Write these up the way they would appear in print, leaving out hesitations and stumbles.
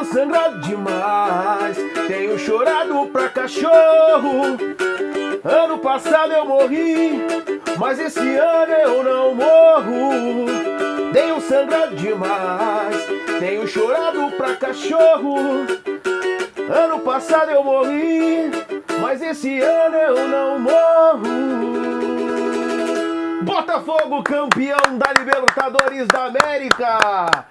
Tenho sangrado demais, tenho chorado pra cachorro. Ano passado eu morri, mas esse ano eu não morro. Tenho sangrado demais, tenho chorado pra cachorro. Ano passado eu morri, mas esse ano eu não morro. Botafogo, campeão da Libertadores da América!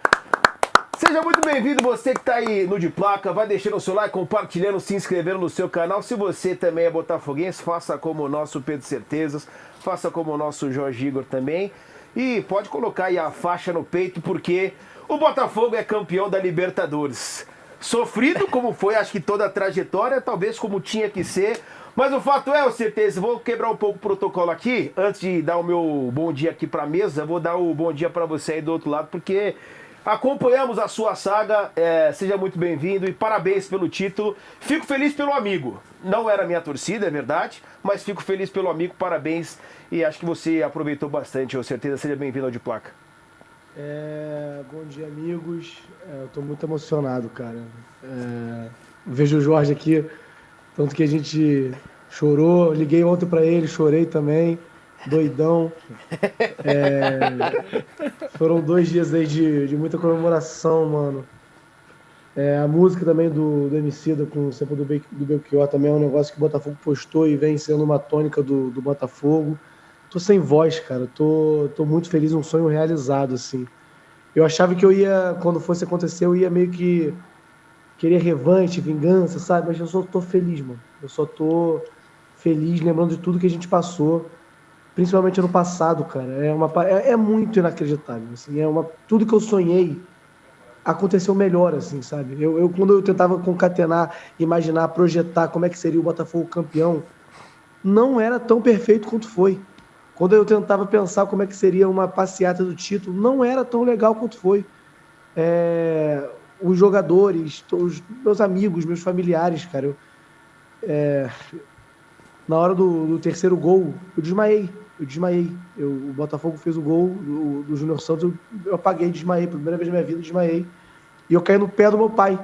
Seja muito bem-vindo, você que está aí no De Placa, vai deixando o seu like, compartilhando, se inscrevendo no seu canal. Se você também é botafoguense, faça como o nosso Pedro Certezas, faça como o nosso Jorge Igor também. E pode colocar aí a faixa no peito, porque o Botafogo é campeão da Libertadores. Sofrido como foi, acho que toda a trajetória, talvez como tinha que ser. Mas o fato é, Certeza, vou quebrar um pouco o protocolo aqui. Antes de dar o meu bom dia aqui para a mesa, vou dar o bom dia para você aí do outro lado, porque acompanhamos a sua saga. Seja muito bem-vindo e parabéns pelo título. Fico feliz pelo amigo. Não era minha torcida, é verdade, mas fico feliz pelo amigo, parabéns. E acho que você aproveitou bastante, Certeza. Seja bem-vindo ao De Placa. Bom dia, amigos. Eu tô muito emocionado, cara. Vejo o Jorge aqui, tanto que a gente chorou. Liguei ontem pra ele, chorei também, doidão. Foram 2 dias aí de muita comemoração, mano. A música também do Emicida com o sample do Belchior também é um negócio que o Botafogo postou e vem sendo uma tônica do Botafogo. Tô sem voz, cara. Tô muito feliz, um sonho realizado, assim. Eu achava que eu ia, quando fosse acontecer, eu ia meio que querer revanche, vingança, sabe? Mas eu só tô feliz, mano. Eu só tô feliz lembrando de tudo que a gente passou, principalmente ano passado, cara. É muito inacreditável, assim. Tudo que eu sonhei aconteceu melhor, assim, sabe? Quando eu tentava concatenar, imaginar, projetar como é que seria o Botafogo campeão, não era tão perfeito quanto foi. Quando eu tentava pensar como é que seria uma passeata do título, não era tão legal quanto foi. Os jogadores, os meus amigos, meus familiares, cara. Na hora do terceiro gol, eu desmaiei. O Botafogo fez o gol do Júnior Santos, eu apaguei, desmaiei. Primeira vez na minha vida, desmaiei. E eu caí no pé do meu pai,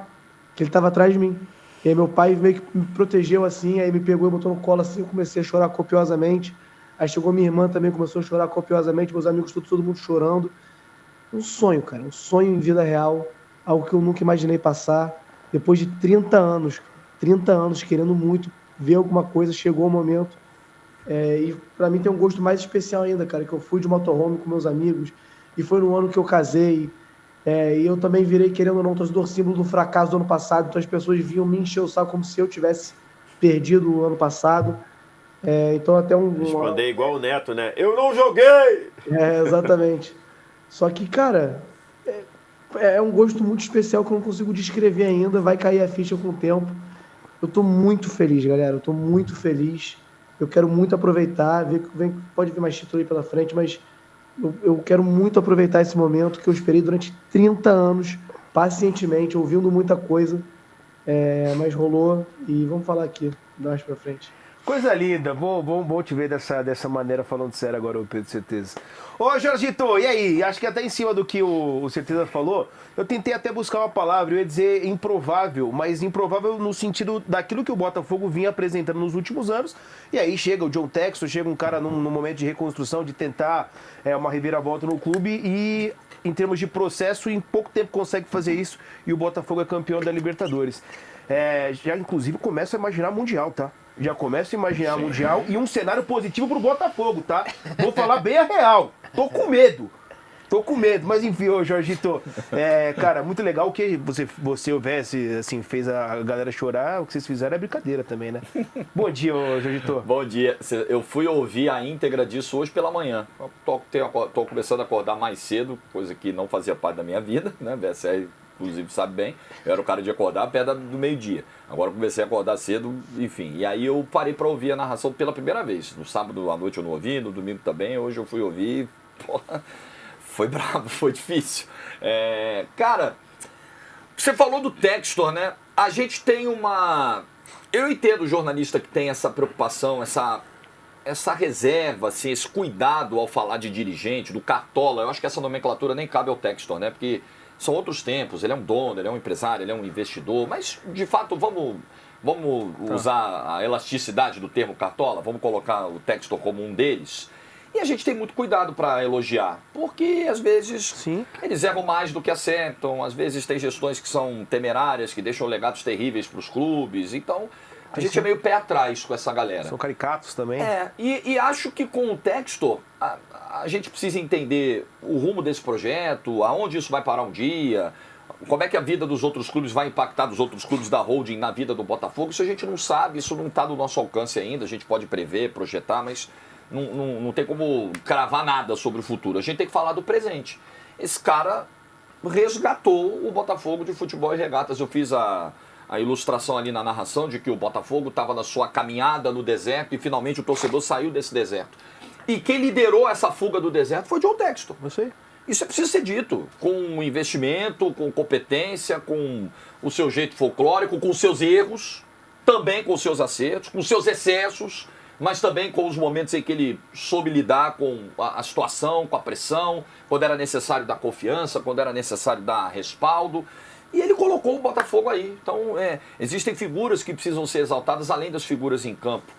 que ele estava atrás de mim. E aí meu pai meio que me protegeu assim, aí me pegou e botou no colo assim, eu comecei a chorar copiosamente. Aí chegou minha irmã também, começou a chorar copiosamente, meus amigos, todo mundo chorando. Um sonho, cara, um sonho em vida real, algo que eu nunca imaginei passar. Depois de 30 anos querendo muito ver alguma coisa, chegou o momento. E pra mim tem um gosto mais especial ainda, cara, que eu fui de motorhome com meus amigos, e foi no ano que eu casei. E eu também virei, querendo ou não, torcedor símbolo do fracasso do ano passado, então as pessoas vinham me encher o saco como se eu tivesse perdido o ano passado. Então até Responder igual o Neto, né? Eu não joguei! Exatamente. Só que, cara, é um gosto muito especial que eu não consigo descrever ainda, vai cair a ficha com o tempo. Eu tô muito feliz, galera, eu tô muito feliz. Eu quero muito aproveitar, pode vir mais título aí pela frente, mas eu quero muito aproveitar esse momento que eu esperei durante 30 anos, pacientemente, ouvindo muita coisa, mas rolou, e vamos falar aqui, mais pra frente. Coisa linda, bom te ver dessa maneira, falando sério agora, o Pedro Certeza. Ô, Jorgito, e aí? Acho que até em cima do que o Certeza falou, eu tentei até buscar uma palavra, eu ia dizer improvável, mas improvável no sentido daquilo que o Botafogo vinha apresentando nos últimos anos, e aí chega o John Textor, chega um cara num momento de reconstrução, de tentar uma reviravolta no clube, e em termos de processo, em pouco tempo consegue fazer isso, e o Botafogo é campeão da Libertadores. Já inclusive começa a imaginar Mundial, tá? Já começo a imaginar Mundial e um cenário positivo pro Botafogo, tá? Vou falar bem a real. Tô com medo, mas enfim, ô Jorgito, cara, muito legal que você houvesse, assim, fez a galera chorar, o que vocês fizeram é brincadeira também, né? Bom dia, ô Jorgito. Bom dia, eu fui ouvir a íntegra disso hoje pela manhã. Tô começando a acordar mais cedo, coisa que não fazia parte da minha vida, né? VSR, inclusive, sabe bem, eu era o cara de acordar perto do meio-dia. Agora eu comecei a acordar cedo, enfim. E aí eu parei para ouvir a narração pela primeira vez. No sábado à noite eu não ouvi, no domingo também. Hoje eu fui ouvir. Porra, foi bravo, foi difícil. Cara, você falou do Textor, né? A gente tem uma... Eu entendo o jornalista que tem essa preocupação, essa reserva, assim, esse cuidado ao falar de dirigente, do cartola. Eu acho que essa nomenclatura nem cabe ao Textor, né? Porque São outros tempos, ele é um dono, ele é um empresário, ele é um investidor, mas de fato vamos usar a elasticidade do termo cartola, vamos colocar o Textor como um deles. E a gente tem muito cuidado para elogiar, porque às vezes eles erram mais do que acertam, às vezes tem gestões que são temerárias, que deixam legados terríveis para os clubes, então a gente é meio pé atrás com essa galera. São caricatos também. E acho que com o Textor a gente precisa entender o rumo desse projeto, aonde isso vai parar um dia, como é que a vida dos outros clubes vai impactar dos outros clubes da holding na vida do Botafogo. Isso a gente não sabe, isso não está no nosso alcance ainda, a gente pode prever, projetar, mas não tem como cravar nada sobre o futuro. A gente tem que falar do presente. Esse cara resgatou o Botafogo de Futebol e Regatas. Eu fiz a ilustração ali na narração de que o Botafogo estava na sua caminhada no deserto e finalmente o torcedor saiu desse deserto. E quem liderou essa fuga do deserto foi John Textor. Isso é preciso ser dito, com investimento, com competência, com o seu jeito folclórico, com seus erros, também com seus acertos, com seus excessos, mas também com os momentos em que ele soube lidar com a situação, com a pressão, quando era necessário dar confiança, quando era necessário dar respaldo. E ele colocou o Botafogo aí. Então, existem figuras que precisam ser exaltadas além das figuras em campo.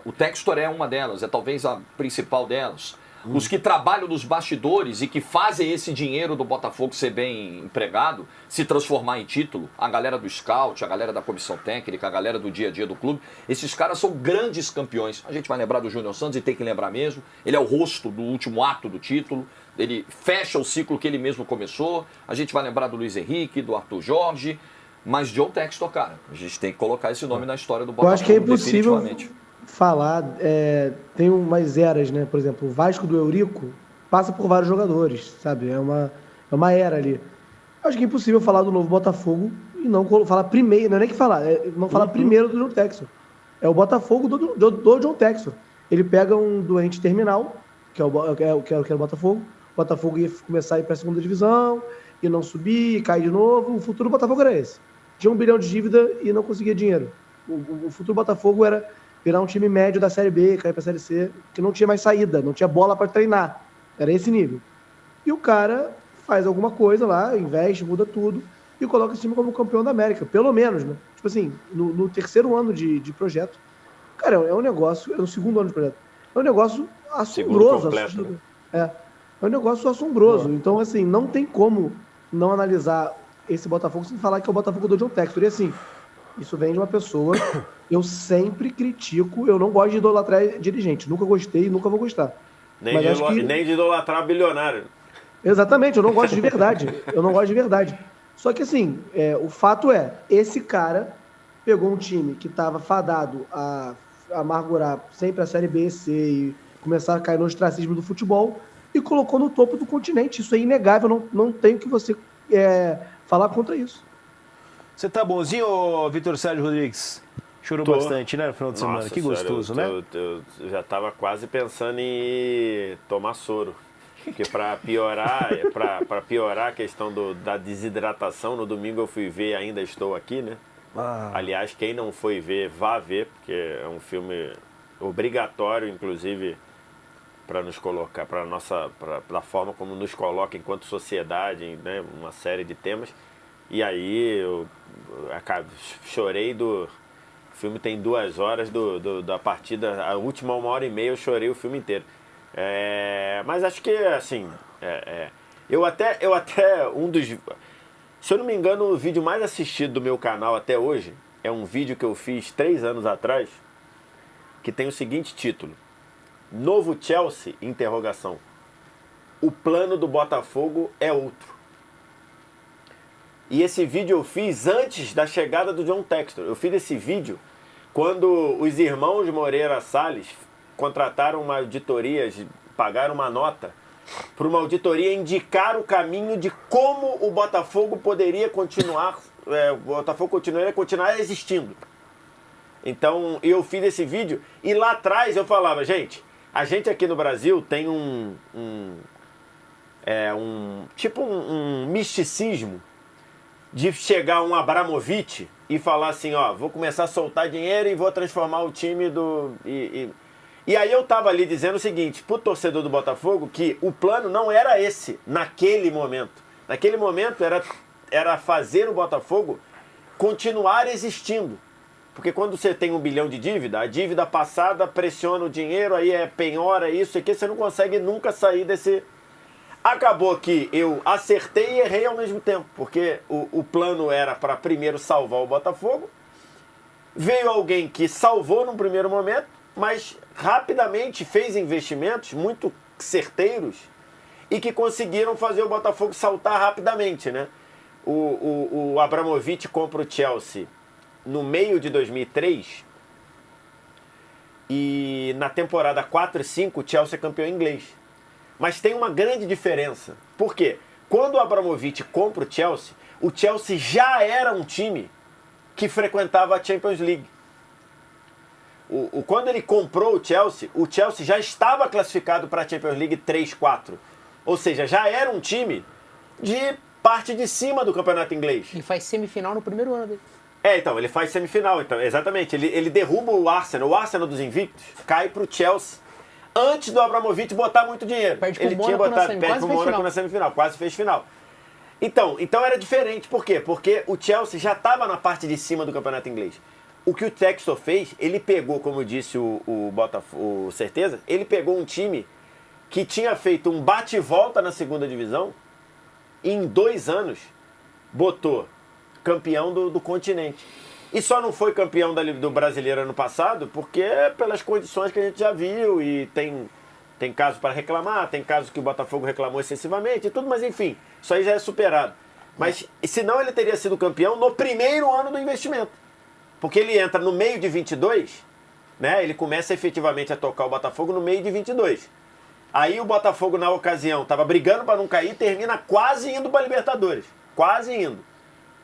O Textor é uma delas, é talvez a principal delas. Os que trabalham nos bastidores e que fazem esse dinheiro do Botafogo ser bem empregado, se transformar em título, a galera do scout, a galera da comissão técnica, a galera do dia a dia do clube, esses caras são grandes campeões. A gente vai lembrar do Júnior Santos e tem que lembrar mesmo, ele é o rosto do último ato do título, ele fecha o ciclo que ele mesmo começou, a gente vai lembrar do Luiz Henrique, do Arthur Jorge, mas John Textor, cara, a gente tem que colocar esse nome na história do Botafogo. Eu acho que é impossível falar, tem umas eras, né? Por exemplo, o Vasco do Eurico passa por vários jogadores, sabe? É uma era ali. Eu acho que é impossível falar do novo Botafogo e não falar primeiro, não é nem que falar, não falar primeiro do John Textor. É o Botafogo do John Textor. Ele pega um doente terminal, que era o Botafogo. O Botafogo ia começar a ir para a segunda divisão, e não subir, cair de novo. O futuro do Botafogo era esse. Tinha 1 bilhão de dívida e não conseguia dinheiro. O futuro do Botafogo era virar um time médio da Série B, cair para a Série C, que não tinha mais saída, não tinha bola para treinar. Era esse nível. E o cara faz alguma coisa lá, investe, muda tudo, e coloca esse time como campeão da América. Pelo menos, né? Tipo assim, no terceiro ano de projeto. Cara, é um negócio, no segundo ano de projeto. É um negócio assombroso. Completo, né? É um negócio assombroso. Então, assim, não tem como não analisar esse Botafogo sem falar que é o Botafogo do John Textor. E assim, isso vem de uma pessoa, eu sempre critico, eu não gosto de idolatrar dirigente, nunca gostei e nunca vou gostar. Nem de idolatrar bilionário. Exatamente, eu não gosto de verdade. Só que assim, o fato esse cara pegou um time que estava fadado a amargurar sempre a Série B, C e começar a cair no ostracismo do futebol e colocou no topo do continente. Isso é inegável, não tem o que você falar contra isso. Você tá bonzinho, Vitor Sérgio Rodrigues? Chorou bastante, né, no final de semana? Que gostoso, né? Eu já tava quase pensando em tomar soro. Porque para piorar a questão da desidratação, no domingo eu fui ver Ainda Estou Aqui, né? Aliás, quem não foi ver, vá ver, porque é um filme obrigatório, inclusive, para nos colocar, para a forma como nos coloca enquanto sociedade, né? Uma série de temas. E aí eu chorei O filme tem 2 horas da partida, a última 1h30 eu chorei o filme inteiro. Mas acho que, assim, eu até se eu não me engano, o vídeo mais assistido do meu canal até hoje é um vídeo que eu fiz 3 anos atrás, que tem o seguinte título: Novo Chelsea, interrogação. O plano do Botafogo é outro. E esse vídeo eu fiz antes da chegada do John Textor. Eu fiz esse vídeo quando os irmãos Moreira Salles contrataram uma auditoria, pagaram uma nota para uma auditoria indicar o caminho de como o Botafogo poderia continuar, o Botafogo continuar existindo. Então eu fiz esse vídeo e lá atrás eu falava, gente, a gente aqui no Brasil tem um misticismo de chegar um Abramovich e falar assim, vou começar a soltar dinheiro e vou transformar o time do... E aí eu tava ali dizendo o seguinte, pro torcedor do Botafogo, que o plano não era esse, naquele momento. Naquele momento era fazer o Botafogo continuar existindo. Porque quando você tem 1 bilhão de dívida, a dívida passada pressiona o dinheiro, aí é penhora, isso e aqui, você não consegue nunca sair desse... Acabou que eu acertei e errei ao mesmo tempo, porque o plano era para primeiro salvar o Botafogo. Veio alguém que salvou num primeiro momento, mas rapidamente fez investimentos muito certeiros e que conseguiram fazer o Botafogo saltar rapidamente, né? O Abramovich compra o Chelsea no meio de 2003 e na temporada 4 e 5 o Chelsea é campeão inglês. Mas tem uma grande diferença. Por quê? Quando o Abramovich compra o Chelsea já era um time que frequentava a Champions League. Quando ele comprou o Chelsea já estava classificado para a Champions League 3-4. Ou seja, já era um time de parte de cima do campeonato inglês. Ele faz semifinal no primeiro ano dele. Então, ele faz semifinal, então, exatamente. Ele derruba o Arsenal dos invictos, cai pro Chelsea, antes do Abramovich botar muito dinheiro. Perde ele tinha botado, perde pro Mônaco na semifinal, quase fez final. Então era diferente, por quê? Porque o Chelsea já estava na parte de cima do campeonato inglês. O que o Textor fez, ele pegou, como disse o Certeza, ele pegou um time que tinha feito um bate e volta na segunda divisão, e em 2 anos botou campeão do continente. E só não foi campeão do brasileiro ano passado porque pelas condições que a gente já viu, e tem caso para reclamar, tem caso que o Botafogo reclamou excessivamente e tudo, mas enfim, isso aí já é superado. Mas senão ele teria sido campeão no primeiro ano do investimento. Porque ele entra no meio de 22, né? Ele começa efetivamente a tocar o Botafogo no meio de 22. Aí o Botafogo, na ocasião, estava brigando para não cair, termina quase indo para a Libertadores. Quase indo.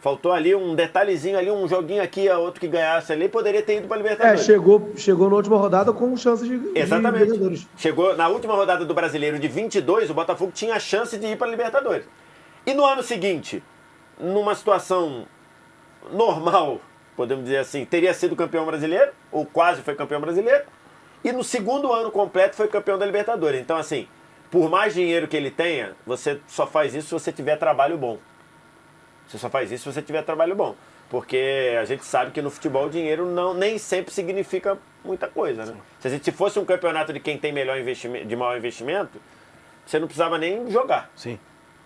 Faltou ali um detalhezinho ali, um joguinho aqui, outro que ganhasse ali, poderia ter ido para a Libertadores. Chegou na última rodada com chance de Exatamente. Chegou na última rodada do Brasileiro de 22, o Botafogo tinha a chance de ir para a Libertadores. E no ano seguinte, numa situação normal, podemos dizer assim, teria sido campeão brasileiro, ou quase foi campeão brasileiro, e no segundo ano completo foi campeão da Libertadores. Então, assim, por mais dinheiro que ele tenha, você só faz isso se você tiver trabalho bom. Você só faz isso se você tiver trabalho bom. Porque a gente sabe que no futebol o dinheiro nem sempre significa muita coisa, né? Se fosse um campeonato de quem tem melhor investimento, de maior investimento, você não precisava nem jogar. Sim.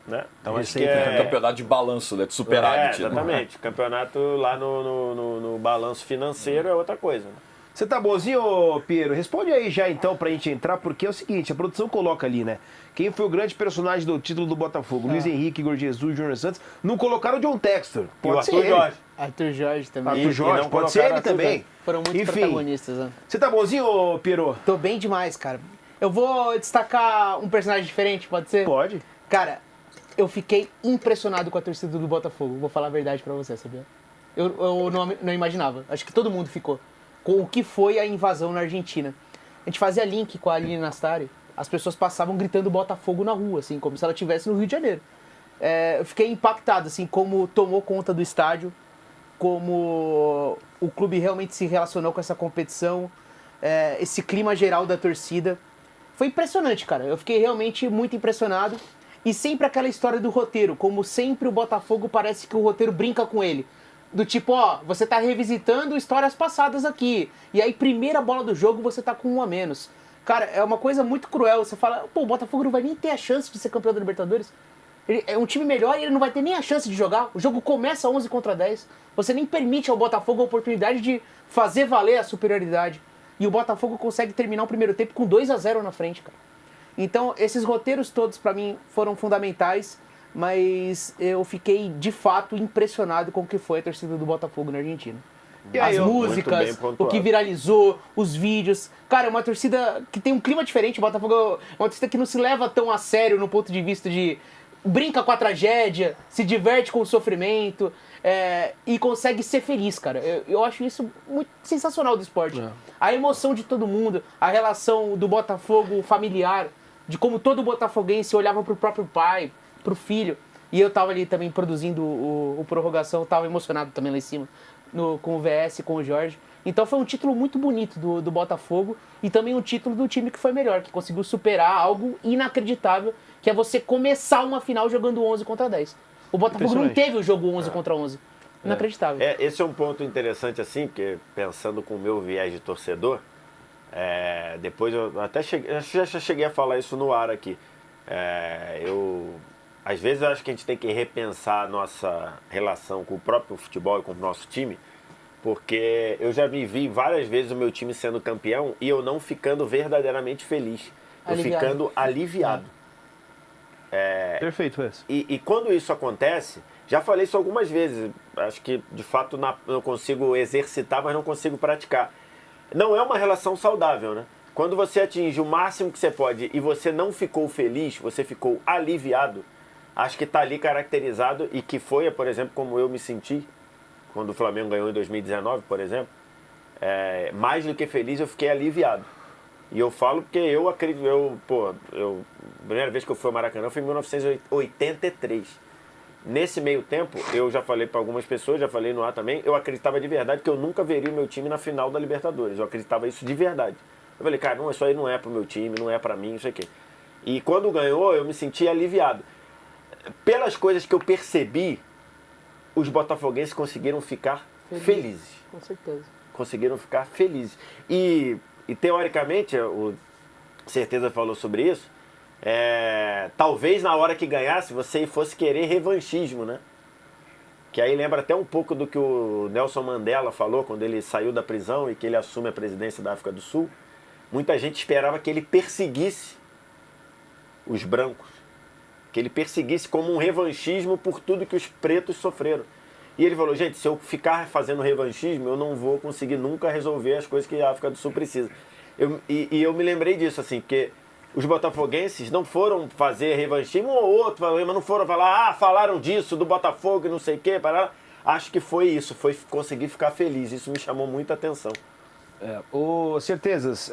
Né? Então acho que é campeonato de balanço, né? De superávit. Exatamente. Né? Campeonato lá no balanço financeiro é outra coisa. Né? Você tá bonzinho, Piero? Responde aí já então pra gente entrar, porque é o seguinte, a produção coloca ali, né? Quem foi o grande personagem do título do Botafogo? Luiz Henrique, Igor Jesus, Júnior Santos. Não colocaram o John Textor. Pode ser ele. Arthur Jorge também. Arthur Jorge, pode ser ele também. Foram muitos protagonistas. Né? Você tá bonzinho, Piero? Tô bem demais, cara. Eu vou destacar um personagem diferente, pode ser? Pode. Cara, eu fiquei impressionado com a torcida do Botafogo. Vou falar a verdade pra você, sabia? Eu não imaginava. Acho que todo mundo ficou. Com o que foi a invasão na Argentina. A gente fazia link com a Aline Nastari. As pessoas passavam gritando Botafogo na rua, assim, como se ela estivesse no Rio de Janeiro. Eu fiquei impactado, assim, como tomou conta do estádio, como o clube realmente se relacionou com essa competição, esse clima geral da torcida. Foi impressionante, cara. Eu fiquei realmente muito impressionado. E sempre aquela história do roteiro, como sempre o Botafogo parece que o roteiro brinca com ele. Do tipo, você tá revisitando histórias passadas aqui. E aí, primeira bola do jogo, você tá com 1 a menos. Cara, é uma coisa muito cruel. Você fala, o Botafogo não vai nem ter a chance de ser campeão da Libertadores. Ele é um time melhor e ele não vai ter nem a chance de jogar. O jogo começa 11 contra 10. Você nem permite ao Botafogo a oportunidade de fazer valer a superioridade. E o Botafogo consegue terminar o primeiro tempo com 2 a 0 na frente, cara. Então, esses roteiros todos, pra mim, foram fundamentais. Mas eu fiquei, de fato, impressionado com o que foi a torcida do Botafogo na Argentina. E aí, as músicas, o que viralizou, os vídeos. Cara, é uma torcida que tem um clima diferente. O Botafogo é uma torcida que não se leva tão a sério no ponto de vista de... Brinca com a tragédia, se diverte com o sofrimento e consegue ser feliz, cara. Eu acho isso muito sensacional do esporte. A emoção de todo mundo, a relação do Botafogo familiar, de como todo botafoguense olhava pro próprio pai, pro filho. E eu tava ali também produzindo o Prorrogação, tava emocionado também lá em cima, com o VS, com o Jorge. Então foi um título muito bonito do Botafogo e também um título do time que foi melhor, que conseguiu superar algo inacreditável que é você começar uma final jogando 11 contra 10. O Botafogo não Impressionante. teve o jogo 11 contra 11. Inacreditável. Esse é um ponto interessante, assim, porque pensando com o meu viés de torcedor, depois eu até já cheguei a falar isso no ar aqui. Às vezes eu acho que a gente tem que repensar a nossa relação com o próprio futebol e com o nosso time, porque eu já me vi várias vezes o meu time sendo campeão e eu não ficando verdadeiramente feliz. Eu Aliviado. ficando aliviado. Perfeito, essa. E quando isso acontece, já falei isso algumas vezes, acho que de fato eu consigo exercitar, mas não consigo praticar. Não é uma relação saudável, né? Quando você atinge o máximo que você pode e você não ficou feliz, você ficou aliviado, acho que está ali caracterizado e que foi, por exemplo, como eu me senti quando o Flamengo ganhou em 2019, por exemplo. Mais do que feliz, eu fiquei aliviado. E eu falo porque eu acredito, a primeira vez que eu fui ao Maracanã foi em 1983. Nesse meio tempo, eu já falei para algumas pessoas, já falei no ar também, eu acreditava de verdade que eu nunca veria o meu time na final da Libertadores. Eu acreditava isso de verdade. Eu falei, cara, não, isso aí não é pro meu time, não é para mim, isso aqui. E quando ganhou, eu me senti aliviado. Pelas coisas que eu percebi, os botafoguenses conseguiram ficar felizes. Com certeza. Conseguiram ficar felizes. E teoricamente, o Certeza falou sobre isso, talvez na hora que ganhasse você fosse querer revanchismo, né? Que aí lembra até um pouco do que o Nelson Mandela falou quando ele saiu da prisão e que ele assume a presidência da África do Sul. Muita gente esperava que ele perseguisse os brancos, que ele perseguisse como um revanchismo por tudo que os pretos sofreram. E ele falou, gente, se eu ficar fazendo revanchismo, eu não vou conseguir nunca resolver as coisas que a África do Sul precisa. Eu me lembrei disso, assim, porque os botafoguenses não foram fazer revanchismo, um ou outro, mas não foram falar, falaram disso, do Botafogo e não sei o quê, para. Acho que foi isso, foi conseguir ficar feliz. Isso me chamou muita atenção. Certezas,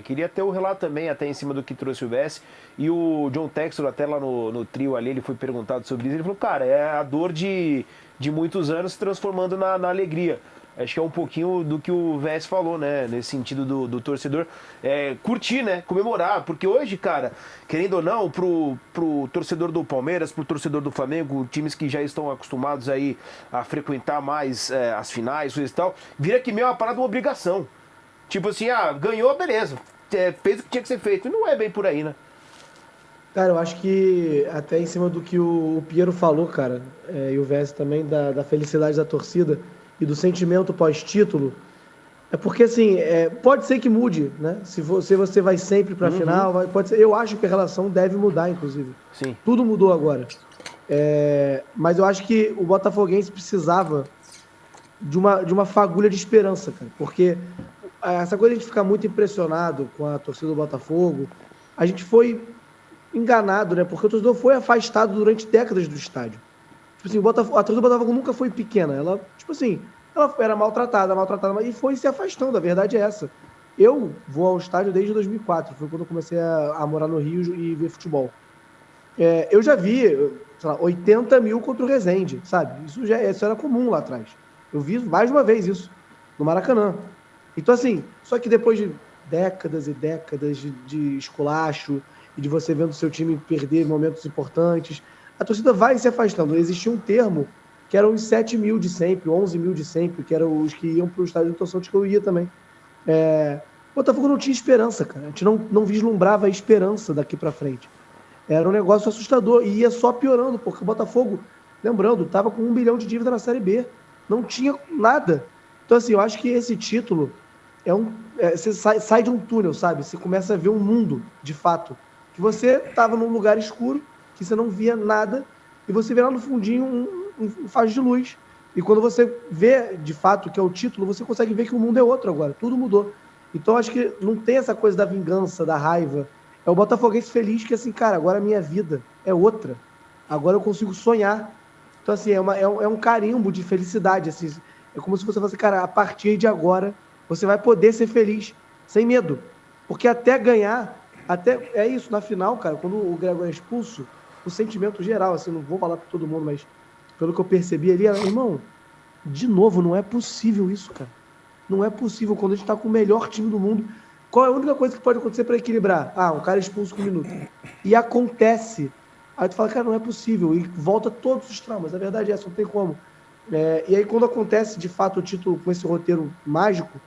queria ter o relato também, até em cima do que trouxe o Vess, e o John Textor, até lá no trio ali, ele foi perguntado sobre isso, ele falou, cara, é a dor de muitos anos se transformando na alegria. Acho que é um pouquinho do que o Vess falou, né, nesse sentido do torcedor, curtir, né, comemorar, porque hoje, cara, querendo ou não, pro torcedor do Palmeiras, pro torcedor do Flamengo, times que já estão acostumados aí a frequentar mais as finais, coisa e tal, vira que meio uma parada, uma obrigação. Tipo assim, ganhou, beleza, fez o que tinha que ser feito. E não é bem por aí, né? Cara, eu acho que até em cima do que o Piero falou, cara, e o Vess também, da felicidade da torcida e do sentimento pós-título, porque assim, pode ser que mude, né? Se você vai sempre pra final, pode ser. Eu acho que a relação deve mudar, inclusive. Sim. Tudo mudou agora. Mas eu acho que o botafoguense precisava de uma fagulha de esperança, cara, porque essa coisa de a gente ficar muito impressionado com a torcida do Botafogo, a gente foi enganado, né? Porque o torcedor foi afastado durante décadas do estádio. Tipo assim, a torcida do Botafogo nunca foi pequena. Ela, tipo assim, ela era maltratada, e foi se afastando. A verdade é essa. Eu vou ao estádio desde 2004. Foi quando eu comecei a morar no Rio e ver futebol. Eu já vi, sei lá, 80 mil contra o Resende, sabe? Isso era comum lá atrás. Eu vi mais de uma vez isso, no Maracanã. Então, assim, só que depois de décadas e décadas de esculacho e de você vendo o seu time perder momentos importantes, a torcida vai se afastando. Existia um termo que eram os 7 mil de sempre, 11 mil de sempre, que eram os que iam para o estádio do Santos, que eu ia também. O Botafogo não tinha esperança, cara. A gente não vislumbrava a esperança daqui para frente. Era um negócio assustador e ia só piorando, porque o Botafogo, lembrando, estava com 1 bilhão de dívida na Série B. Não tinha nada. Então, assim, eu acho que esse título você sai de um túnel, sabe? Você começa a ver um mundo, de fato. Que você estava num lugar escuro, que você não via nada, e você vê lá no fundinho um faz de luz. E quando você vê, de fato, que é o título, você consegue ver que o mundo é outro agora. Tudo mudou. Então, acho que não tem essa coisa da vingança, da raiva. É o botafoguense feliz que, assim, cara, agora a minha vida é outra. Agora eu consigo sonhar. Então, assim, é um carimbo de felicidade, assim. É como se você fosse, cara, a partir de agora, você vai poder ser feliz, sem medo. Porque até ganhar, é isso, na final, cara, quando o Gregório é expulso, o sentimento geral, assim, não vou falar para todo mundo, mas pelo que eu percebi ali, era, irmão, de novo, não é possível isso, cara. Não é possível quando a gente tá com o melhor time do mundo. qual é a única coisa que pode acontecer para equilibrar? Ah, um cara expulso com um minuto. E acontece. Aí tu fala, cara, não é possível. E volta todos os traumas. A verdade é essa, não tem como. E aí quando acontece, de fato, o título com esse roteiro mágico,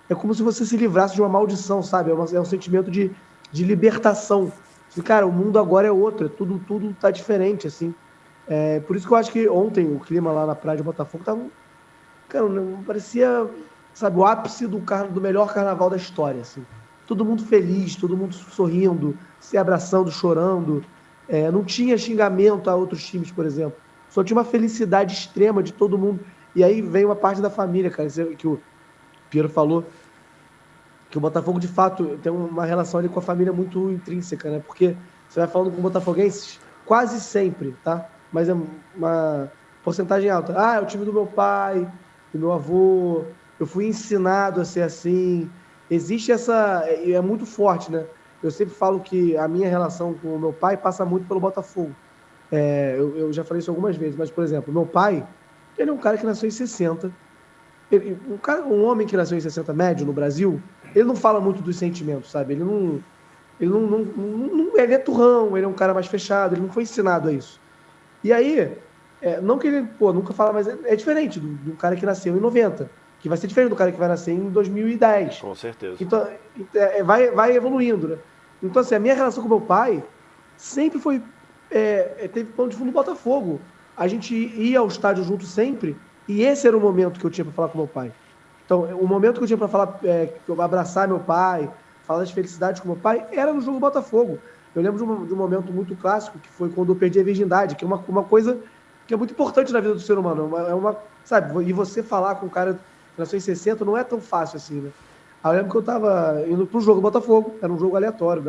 é como se você se livrasse de uma maldição, sabe? É um sentimento de libertação. E, cara, o mundo agora é outro. Tudo tá diferente, assim. Por isso que eu acho que ontem o clima lá na praia de Botafogo tava... Cara, parecia, sabe, o ápice do melhor carnaval da história, assim. Todo mundo feliz, todo mundo sorrindo, se abraçando, chorando. Não tinha xingamento a outros times, por exemplo. Só tinha uma felicidade extrema de todo mundo. E aí vem uma parte da família, cara, que o Piero falou, que o Botafogo, de fato, tem uma relação ali com a família muito intrínseca, né? Porque você vai falando com botafoguenses quase sempre, tá? Mas é uma porcentagem alta. Ah, é o time do meu pai, do meu avô, eu fui ensinado a ser assim. Existe essa... é muito forte, né? Eu sempre falo que a minha relação com o meu pai passa muito pelo Botafogo. Eu já falei isso algumas vezes, mas, por exemplo, meu pai, ele é um cara que nasceu em 60. Um homem que nasceu em 60 médio no Brasil, ele não fala muito dos sentimentos, sabe? Ele é turrão, ele é um cara mais fechado, ele não foi ensinado a isso. E aí, não que ele, nunca fala, mas é diferente do cara que nasceu em 90, que vai ser diferente do cara que vai nascer em 2010. Com certeza. Então, vai evoluindo, né? Então, assim, a minha relação com meu pai sempre foi... teve pano de fundo no Botafogo. A gente ia ao estádio junto sempre, e esse era o momento que eu tinha para falar com meu pai. Então, o momento que eu tinha para falar, abraçar meu pai, falar das felicidades com meu pai, era no jogo do Botafogo. Eu lembro de um momento muito clássico, que foi quando eu perdi a virgindade, que é uma coisa que é muito importante na vida do ser humano. Sabe, e você falar com um cara que nasceu em 60 não é tão fácil assim, né? Aí eu lembro que eu tava indo pro jogo do Botafogo, era um jogo aleatório,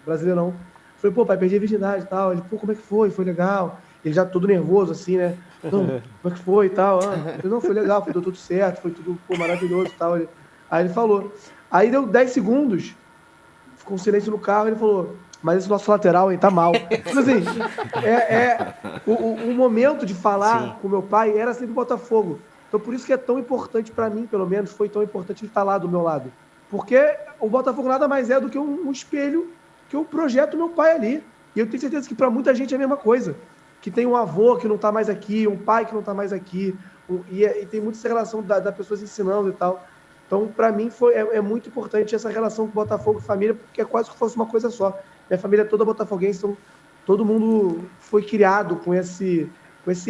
Brasileirão. Falei, pô, pai, perdi a virgindade e tal. Ele, pô, como é que foi? Foi legal. Ele já todo nervoso, assim, né? Não, como é que foi e tal? Eu falei, não, foi legal, deu tudo certo, foi tudo maravilhoso e tal. Aí ele falou. Aí deu 10 segundos, ficou um silêncio no carro, ele falou, mas esse nosso lateral, hein, tá mal. Então, assim, o momento de falar com meu pai era sempre o Botafogo. Então, por isso que é tão importante para mim, pelo menos, foi tão importante ele estar lá do meu lado. Porque o Botafogo nada mais é do que um espelho que eu projeto meu pai ali. E eu tenho certeza que para muita gente é a mesma coisa. Que tem um avô que não está mais aqui, um pai que não está mais aqui. E tem muita essa relação da pessoas ensinando e tal. Então, para mim, é muito importante essa relação com Botafogo e família, porque é quase que fosse uma coisa só. Minha família é toda botafoguense, então todo mundo foi criado com esse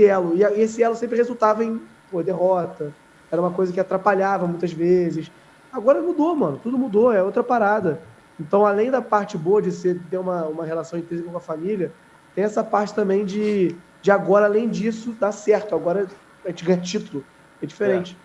elo. E esse elo sempre resultava em derrota. Era uma coisa que atrapalhava muitas vezes. Agora mudou, mano. Tudo mudou, é outra parada. Então, além da parte boa de ter uma relação intrínseca com a família, tem essa parte também de agora, além disso, dar certo. Agora a gente ganha título. É diferente.